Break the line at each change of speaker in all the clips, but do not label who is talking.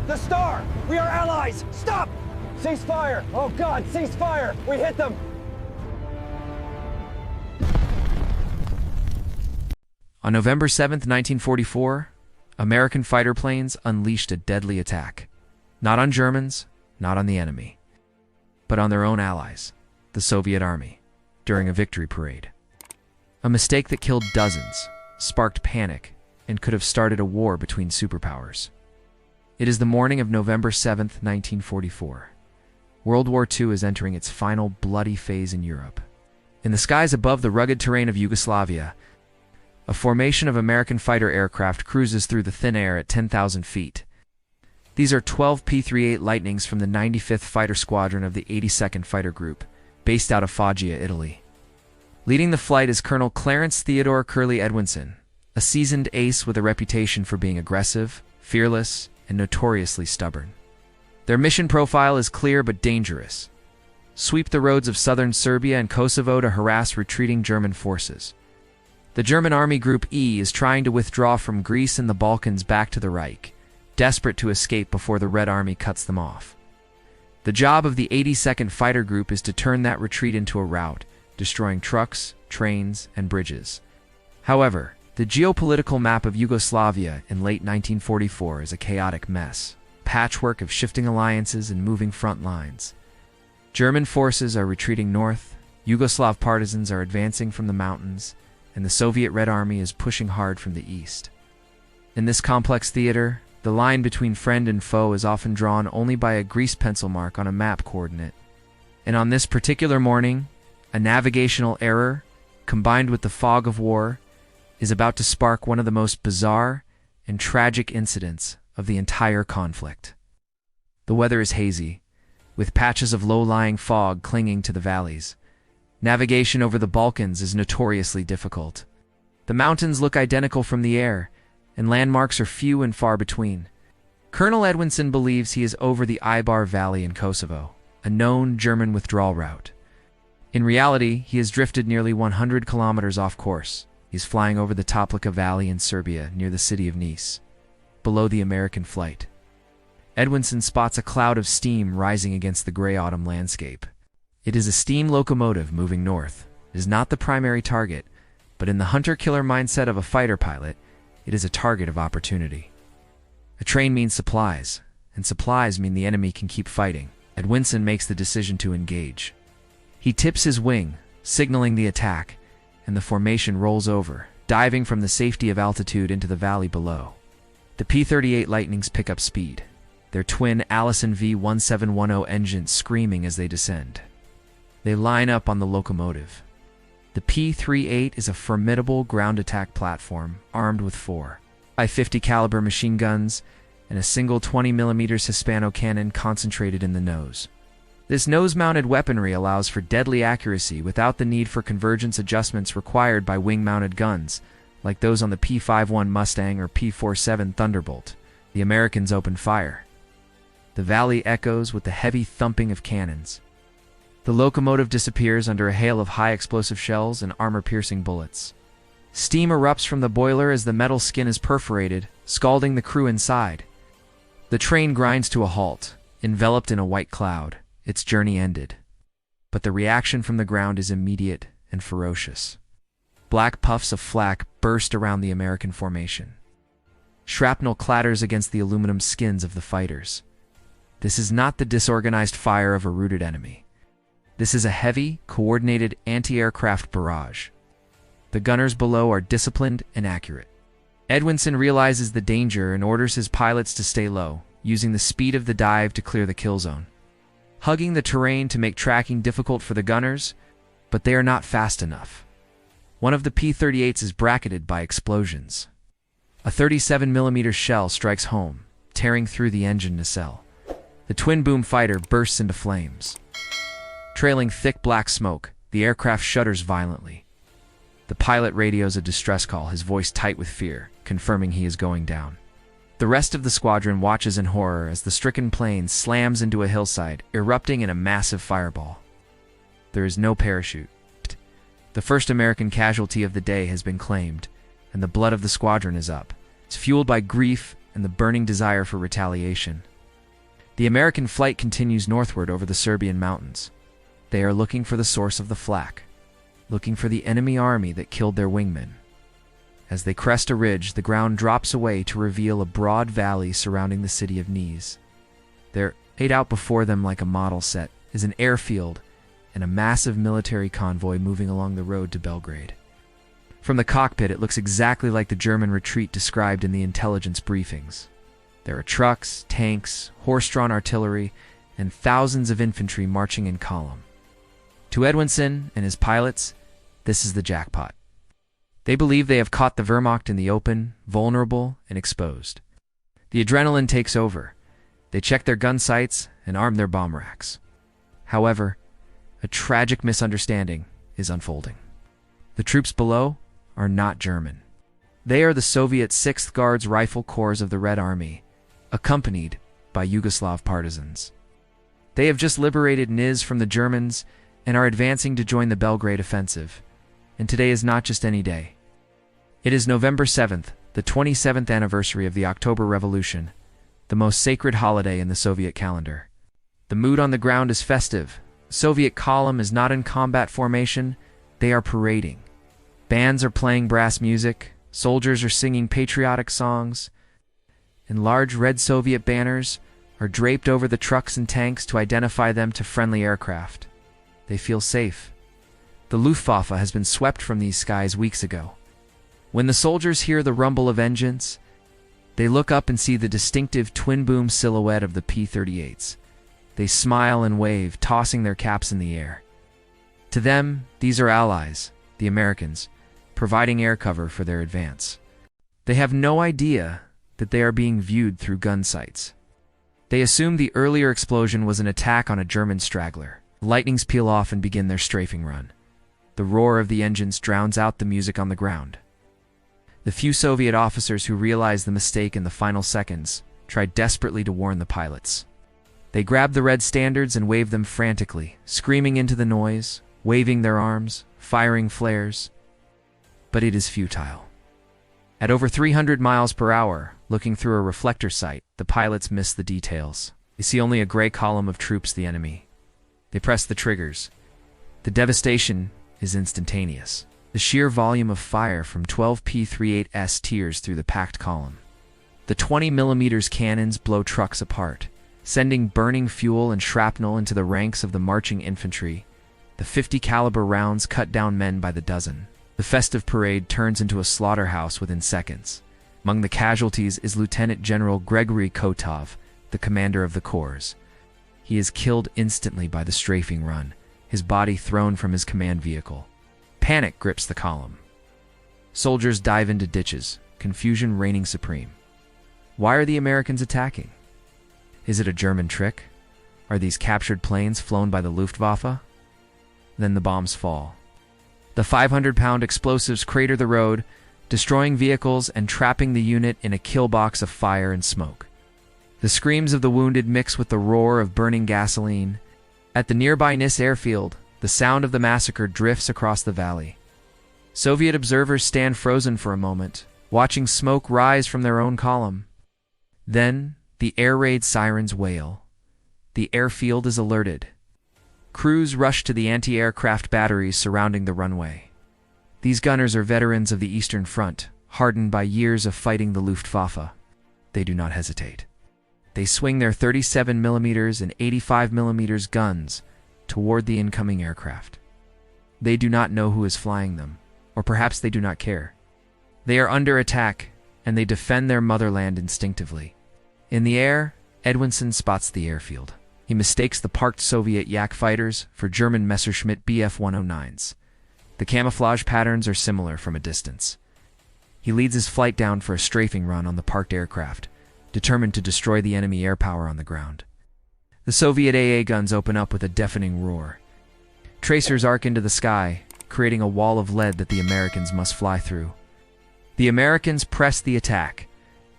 The Star! We are allies! Stop! Cease fire! Oh God, cease fire! We hit them!
On November 7th, 1944, American fighter planes unleashed a deadly attack. Not on Germans, not on the enemy, but on their own allies, the Soviet Army, during a victory parade. A mistake that killed dozens, sparked panic, and could have started a war between superpowers. It is the morning of November 7th, 1944. World War II is entering its final bloody phase in Europe. In the skies above the rugged terrain of Yugoslavia, a formation of American fighter aircraft cruises through the thin air at 10,000 feet. These are 12 P-38 Lightnings from the 95th Fighter Squadron of the 82nd Fighter Group, based out of Foggia, Italy. Leading the flight is Colonel Clarence Grigoriy Edwinson, a seasoned ace with a reputation for being aggressive, fearless, and notoriously stubborn. Their mission profile is clear but dangerous. Sweep the roads of southern Serbia and Kosovo to harass retreating German forces. The German Army Group E is trying to withdraw from Greece and the Balkans back to the Reich, desperate to escape before the Red Army cuts them off. The job of the 82nd Fighter Group is to turn that retreat into a rout, destroying trucks, trains, and bridges. However, the geopolitical map of Yugoslavia in late 1944 is a chaotic mess, patchwork of shifting alliances and moving front lines. German forces are retreating north, Yugoslav partisans are advancing from the mountains, and the Soviet Red Army is pushing hard from the east. In this complex theater, the line between friend and foe is often drawn only by a grease pencil mark on a map coordinate. And on this particular morning, a navigational error, combined with the fog of war, is about to spark one of the most bizarre and tragic incidents of the entire conflict. The weather is hazy, with patches of low-lying fog clinging to the valleys. Navigation over the Balkans is notoriously difficult. The mountains look identical from the air, and landmarks are few and far between. Colonel Edwinson believes he is over the Ibar Valley in Kosovo, a known German withdrawal route. In reality, he has drifted nearly 100 kilometers off course. He's flying over the Toplica Valley in Serbia, near the city of Nice, below the American flight. Edwinson spots a cloud of steam rising against the gray autumn landscape. It is a steam locomotive moving north. It is not the primary target, but in the hunter-killer mindset of a fighter pilot, it is a target of opportunity. A train means supplies, and supplies mean the enemy can keep fighting. Edwinson makes the decision to engage. He tips his wing, signaling the attack, and the formation rolls over, diving from the safety of altitude into the valley below. The P-38 Lightnings pick up speed, their twin Allison V1710 engines screaming as they descend. They line up on the locomotive. The P-38 is a formidable ground attack platform armed with 4 .50 caliber machine guns and a single 20mm Hispano cannon concentrated in the nose. This nose-mounted weaponry allows for deadly accuracy without the need for convergence adjustments required by wing-mounted guns, like those on the P-51 Mustang or P-47 Thunderbolt. The Americans open fire. The valley echoes with the heavy thumping of cannons. The locomotive disappears under a hail of high-explosive shells and armor-piercing bullets. Steam erupts from the boiler as the metal skin is perforated, scalding the crew inside. The train grinds to a halt, enveloped in a white cloud. Its journey ended. But the reaction from the ground is immediate and ferocious. Black puffs of flak burst around the American formation. Shrapnel clatters against the aluminum skins of the fighters. This is not the disorganized fire of a routed enemy. This is a heavy, coordinated anti-aircraft barrage. The gunners below are disciplined and accurate. Edwinson realizes the danger and orders his pilots to stay low, using the speed of the dive to clear the kill zone. Hugging the terrain to make tracking difficult for the gunners, but they are not fast enough. One of the P-38s is bracketed by explosions. A 37mm shell strikes home, tearing through the engine nacelle. The twin-boom fighter bursts into flames. Trailing thick black smoke, the aircraft shudders violently. The pilot radios a distress call, his voice tight with fear, confirming he is going down. The rest of the squadron watches in horror as the stricken plane slams into a hillside, erupting in a massive fireball. There is no parachute. The first American casualty of the day has been claimed, and the blood of the squadron is up. It's fueled by grief and the burning desire for retaliation. The American flight continues northward over the Serbian mountains. They are looking for the source of the Flak, looking for the enemy army that killed their wingmen. As they crest a ridge, the ground drops away to reveal a broad valley surrounding the city of Niš. There, laid out before them like a model set, is an airfield and a massive military convoy moving along the road to Belgrade. From the cockpit, it looks exactly like the German retreat described in the intelligence briefings. There are trucks, tanks, horse-drawn artillery, and thousands of infantry marching in column. To Edwinson and his pilots, this is the jackpot. They believe they have caught the Wehrmacht in the open, vulnerable, and exposed. The adrenaline takes over. They check their gun sights and arm their bomb racks. However, a tragic misunderstanding is unfolding. The troops below are not German. They are the Soviet 6th Guards Rifle Corps of the Red Army, accompanied by Yugoslav partisans. They have just liberated Niš from the Germans and are advancing to join the Belgrade offensive. And today is not just any day. It is November 7th, the 27th anniversary of the October Revolution, the most sacred holiday in the Soviet calendar. The mood on the ground is festive. The Soviet column is not in combat formation, they are parading. Bands are playing brass music, soldiers are singing patriotic songs, and large red Soviet banners are draped over the trucks and tanks to identify them to friendly aircraft. They feel safe. The Luftwaffe has been swept from these skies weeks ago. When the soldiers hear the rumble of engines, they look up and see the distinctive twin-boom silhouette of the P-38s. They smile and wave, tossing their caps in the air. To them, these are allies, the Americans, providing air cover for their advance. They have no idea that they are being viewed through gun sights. They assume the earlier explosion was an attack on a German straggler. Lightnings peel off and begin their strafing run. The roar of the engines drowns out the music on the ground. The few Soviet officers who realize the mistake in the final seconds try desperately to warn the pilots. They grab the red standards and wave them frantically, screaming into the noise, waving their arms, firing flares. But it is futile. At over 300 miles per hour, looking through a reflector sight, the pilots miss the details. They see only a gray column of troops, the enemy. They press the triggers. The devastation is instantaneous. The sheer volume of fire from 12 P-38s tears through the packed column. The 20mm cannons blow trucks apart, sending burning fuel and shrapnel into the ranks of the marching infantry. The 50 caliber rounds cut down men by the dozen. The festive parade turns into a slaughterhouse within seconds. Among the casualties is Lieutenant General Grigoriy Kotov, the commander of the corps. He is killed instantly by the strafing run, his body thrown from his command vehicle. Panic grips the column. Soldiers dive into ditches, confusion reigning supreme. Why are the Americans attacking? Is it a German trick? Are these captured planes flown by the Luftwaffe? Then the bombs fall. The 500-pound explosives crater the road, destroying vehicles and trapping the unit in a kill box of fire and smoke. The screams of the wounded mix with the roar of burning gasoline. At the nearby Niš airfield, the sound of the massacre drifts across the valley. Soviet observers stand frozen for a moment, watching smoke rise from their own column. Then, the air raid sirens wail. The airfield is alerted. Crews rush to the anti-aircraft batteries surrounding the runway. These gunners are veterans of the Eastern Front, hardened by years of fighting the Luftwaffe. They do not hesitate. They swing their 37mm and 85mm guns toward the incoming aircraft. They do not know who is flying them, or perhaps they do not care. They are under attack, and they defend their motherland instinctively. In the air, Edwinson spots the airfield. He mistakes the parked Soviet Yak fighters for German Messerschmitt Bf-109s. The camouflage patterns are similar from a distance. He leads his flight down for a strafing run on the parked aircraft, determined to destroy the enemy air power on the ground. The Soviet AA guns open up with a deafening roar. Tracers arc into the sky, creating a wall of lead that the Americans must fly through. The Americans press the attack,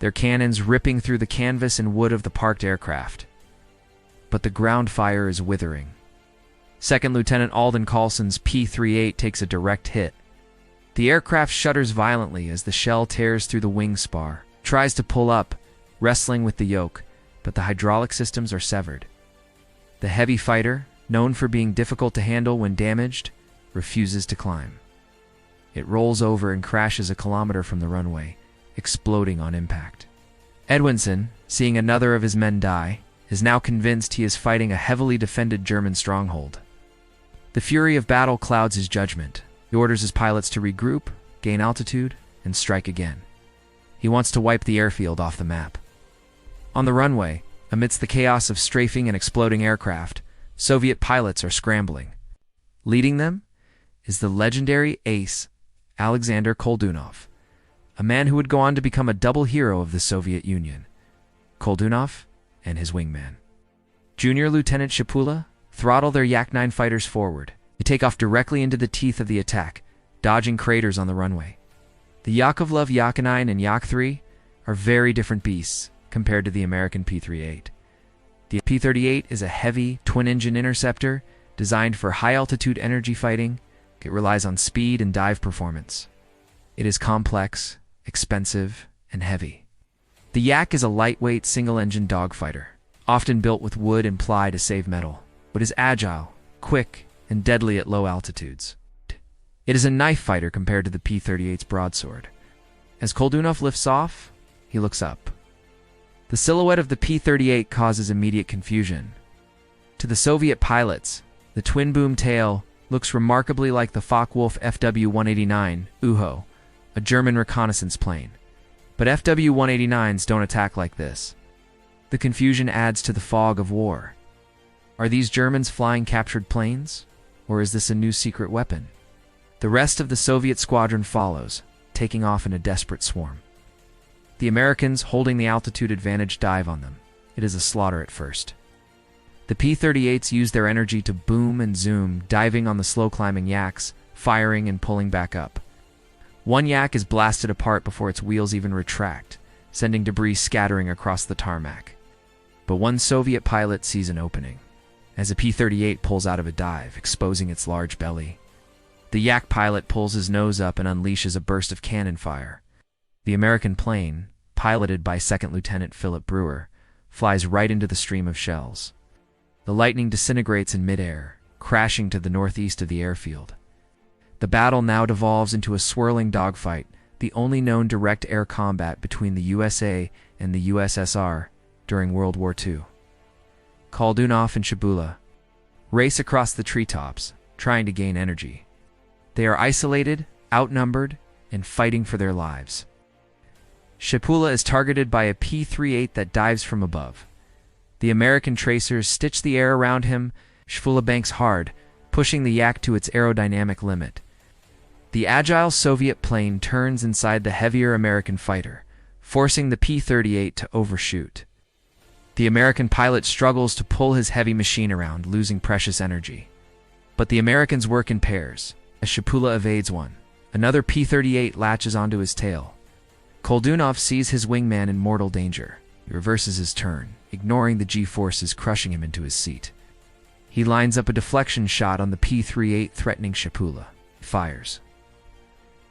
their cannons ripping through the canvas and wood of the parked aircraft. But the ground fire is withering. Second Lieutenant Alden Carlson's P-38 takes a direct hit. The aircraft shudders violently as the shell tears through the wing spar, tries to pull up, wrestling with the yoke, but the hydraulic systems are severed. The heavy fighter, known for being difficult to handle when damaged, refuses to climb. It rolls over and crashes a kilometer from the runway, exploding on impact. Edwinson, seeing another of his men die, is now convinced he is fighting a heavily defended German stronghold. The fury of battle clouds his judgment. He orders his pilots to regroup, gain altitude, and strike again. He wants to wipe the airfield off the map. On the runway, amidst the chaos of strafing and exploding aircraft, Soviet pilots are scrambling. Leading them is the legendary ace, Alexander Koldunov, a man who would go on to become a double hero of the Soviet Union. Koldunov and his wingman. Junior Lieutenant Shapula throttle their Yak-9 fighters forward. They take off directly into the teeth of the attack, dodging craters on the runway. The Yakovlev Yak-9 and Yak-3 are very different beasts compared to the American P-38. The P-38 is a heavy, twin-engine interceptor designed for high-altitude energy fighting. It relies on speed and dive performance. It is complex, expensive, and heavy. The Yak is a lightweight, single-engine dogfighter, often built with wood and ply to save metal, but is agile, quick, and deadly at low altitudes. It is a knife fighter compared to the P-38's broadsword. As Koldunov lifts off, he looks up. The silhouette of the P-38 causes immediate confusion. To the Soviet pilots, the twin-boom tail looks remarkably like the Focke-Wulf FW-189 Uho, a German reconnaissance plane. But FW-189s don't attack like this. The confusion adds to the fog of war. Are these Germans flying captured planes? Or is this a new secret weapon? The rest of the Soviet squadron follows, taking off in a desperate swarm. The Americans, holding the altitude advantage, dive on them. It is a slaughter at first. The P-38s use their energy to boom and zoom, diving on the slow-climbing Yaks, firing and pulling back up. One Yak is blasted apart before its wheels even retract, sending debris scattering across the tarmac. But one Soviet pilot sees an opening, as a P-38 pulls out of a dive, exposing its large belly. The Yak pilot pulls his nose up and unleashes a burst of cannon fire. The American plane, piloted by Second Lieutenant Philip Brewer, flies right into the stream of shells. The lightning disintegrates in midair, crashing to the northeast of the airfield. The battle now devolves into a swirling dogfight, the only known direct air combat between the USA and the USSR during World War II. Koldunov and Shapula race across the treetops, trying to gain energy. They are isolated, outnumbered, and fighting for their lives. Shapula is targeted by a P-38 that dives from above. The American tracers stitch the air around him. Shapula banks hard, pushing the Yak to its aerodynamic limit. The agile Soviet plane turns inside the heavier American fighter, forcing the P-38 to overshoot. The American pilot struggles to pull his heavy machine around, losing precious energy. But the Americans work in pairs, as Shapula evades one. Another P-38 latches onto his tail. Koldunov sees his wingman in mortal danger. He reverses his turn, ignoring the G-forces crushing him into his seat. He lines up a deflection shot on the P-38, threatening Shapula. He fires.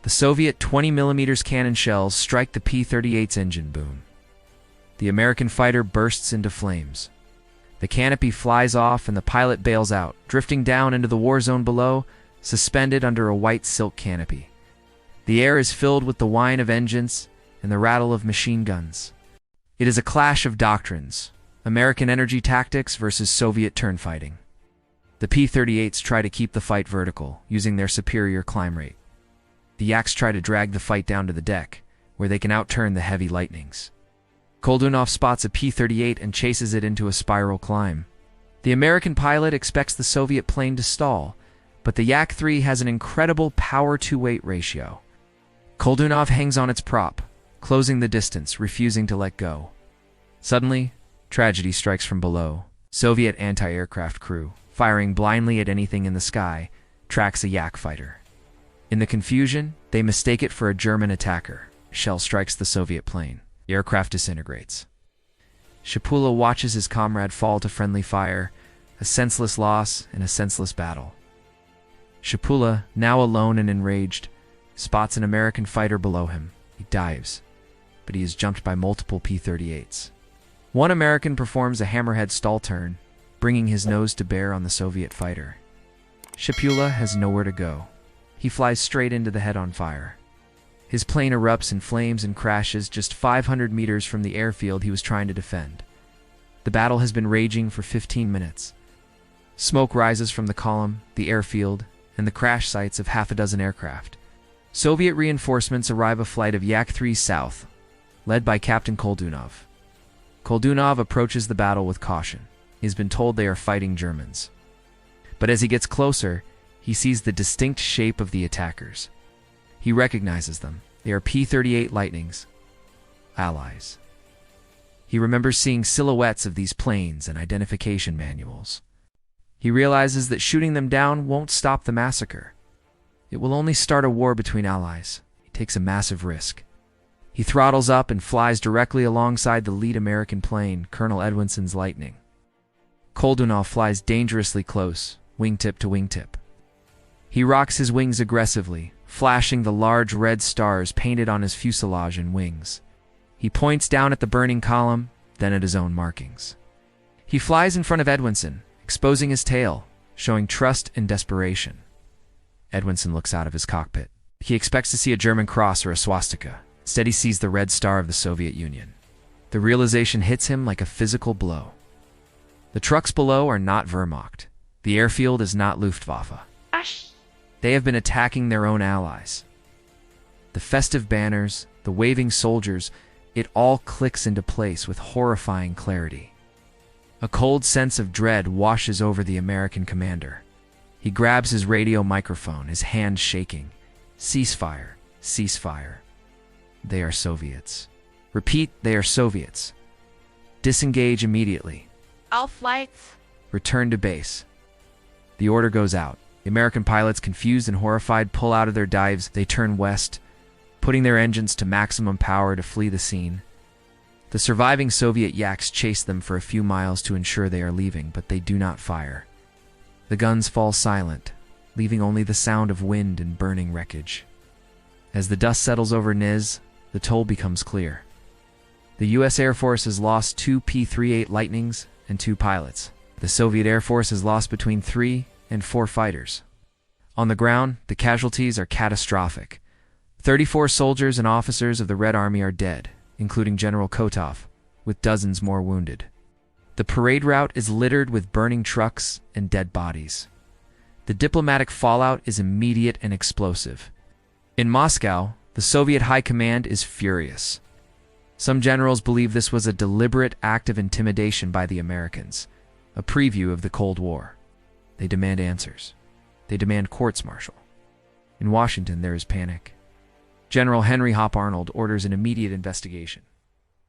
The Soviet 20mm cannon shells strike the P-38's engine boom. The American fighter bursts into flames. The canopy flies off and the pilot bails out, drifting down into the war zone below, suspended under a white silk canopy. The air is filled with the whine of engines and the rattle of machine guns. It is a clash of doctrines, American energy tactics versus Soviet turn fighting. The P-38s try to keep the fight vertical, using their superior climb rate. The Yaks try to drag the fight down to the deck, where they can outturn the heavy lightnings. Koldunov spots a P-38 and chases it into a spiral climb. The American pilot expects the Soviet plane to stall, but the Yak-3 has an incredible power-to-weight ratio. Koldunov hangs on its prop, closing the distance, refusing to let go. Suddenly, tragedy strikes from below. Soviet anti-aircraft crew, firing blindly at anything in the sky, tracks a Yak fighter. In the confusion, they mistake it for a German attacker. Shell strikes the Soviet plane. The aircraft disintegrates. Shapula watches his comrade fall to friendly fire, a senseless loss in a senseless battle. Shapula, now alone and enraged, spots an American fighter below him. He dives. but he is jumped by multiple P-38s. One American performs a hammerhead stall turn, bringing his nose to bear on the Soviet fighter. Shipula has nowhere to go. He flies straight into the head on fire. His plane erupts in flames and crashes just 500 meters from the airfield he was trying to defend. The battle has been raging for 15 minutes. Smoke rises from the column, the airfield, and the crash sites of half a dozen aircraft. Soviet reinforcements arrive a flight of Yak-3 south, led by Captain Koldunov. Koldunov approaches the battle with caution. He has been told they are fighting Germans. But as he gets closer, he sees the distinct shape of the attackers. He recognizes them. They are P-38 Lightnings, Allies. He remembers seeing silhouettes of these planes and identification manuals. He realizes that shooting them down won't stop the massacre. It will only start a war between allies. He takes a massive risk. He throttles up and flies directly alongside the lead American plane, Colonel Edwinson's Lightning. Koldunov flies dangerously close, wingtip to wingtip. He rocks his wings aggressively, flashing the large red stars painted on his fuselage and wings. He points down at the burning column, then at his own markings. He flies in front of Edwinson, exposing his tail, showing trust and desperation. Edwinson looks out of his cockpit. He expects to see a German cross or a swastika. Instead, he sees the red star of the Soviet Union. The realization hits him like a physical blow. The trucks below are not Wehrmacht. The airfield is not Luftwaffe. They have been attacking their own allies. The festive banners, the waving soldiers, it all clicks into place with horrifying clarity. A cold sense of dread washes over the American commander. He grabs his radio microphone, his hand shaking. Ceasefire, ceasefire. They are Soviets. Repeat, they are Soviets. Disengage immediately.
All flights.
Return to base. The order goes out. The American pilots, confused and horrified, pull out of their dives. They turn west, putting their engines to maximum power to flee the scene. The surviving Soviet Yaks chase them for a few miles to ensure they are leaving, but they do not fire. The guns fall silent, leaving only the sound of wind and burning wreckage. As the dust settles over Niš, the toll becomes clear. The U.S. Air Force has lost 2 P-38 Lightnings and 2 pilots. The Soviet Air Force has lost between 3 and 4 fighters. On the ground, the casualties are catastrophic. 34 soldiers and officers of the Red Army are dead, including General Kotov, with dozens more wounded. The parade route is littered with burning trucks and dead bodies. The diplomatic fallout is immediate and explosive. In Moscow, the Soviet High Command is furious. Some generals believe this was a deliberate act of intimidation by the Americans, a preview of the Cold War. They demand answers. They demand courts-martial. In Washington, there is panic. General Henry Hop Arnold orders an immediate investigation.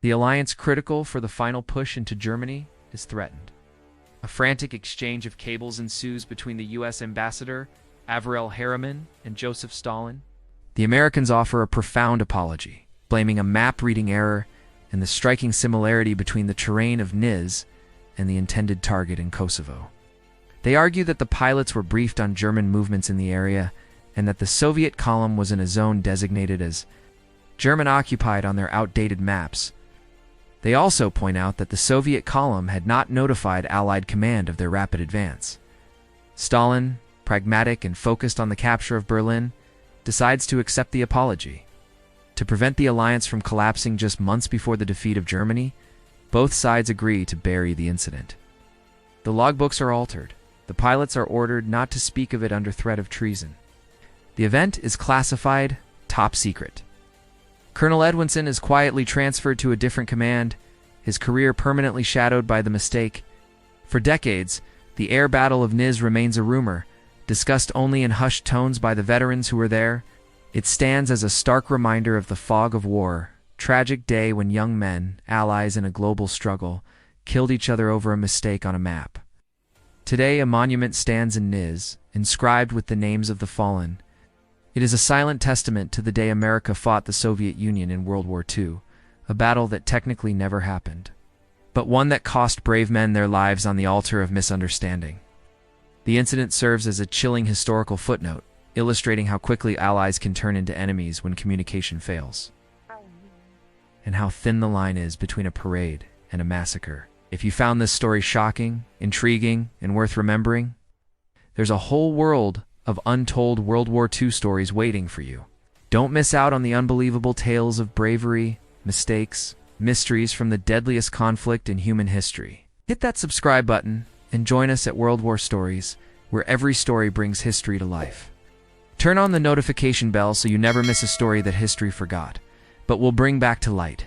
The alliance critical for the final push into Germany is threatened. A frantic exchange of cables ensues between the U.S. ambassador, Averell Harriman, and Joseph Stalin. The Americans offer a profound apology, blaming a map-reading error and the striking similarity between the terrain of Niš and the intended target in Kosovo. They argue that the pilots were briefed on German movements in the area and that the Soviet column was in a zone designated as German-occupied on their outdated maps. They also point out that the Soviet column had not notified Allied command of their rapid advance. Stalin, pragmatic and focused on the capture of Berlin, decides to accept the apology. To prevent the alliance from collapsing just months before the defeat of Germany, both sides agree to bury the incident. The logbooks are altered. The pilots are ordered not to speak of it under threat of treason. The event is classified top secret. Colonel Edwinson is quietly transferred to a different command, his career permanently shadowed by the mistake. For decades, the air battle of Niš remains a rumor, discussed only in hushed tones by the veterans who were there. It stands as a stark reminder of the fog of war, tragic day when young men, allies in a global struggle, killed each other over a mistake on a map. Today, a monument stands in Niš, inscribed with the names of the fallen. It is a silent testament to the day America fought the Soviet Union in World War II, a battle that technically never happened, but one that cost brave men their lives on the altar of misunderstanding. The incident serves as a chilling historical footnote, illustrating how quickly allies can turn into enemies when communication fails. and how thin the line is between a parade and a massacre. If you found this story shocking, intriguing, and worth remembering, there's a whole world of untold World War II stories waiting for you. Don't miss out on the unbelievable tales of bravery, mistakes, mysteries from the deadliest conflict in human history. Hit that subscribe button and join us at World War Stories, where every story brings history to life. Turn on the notification bell so you never miss a story that history forgot, but will bring back to light.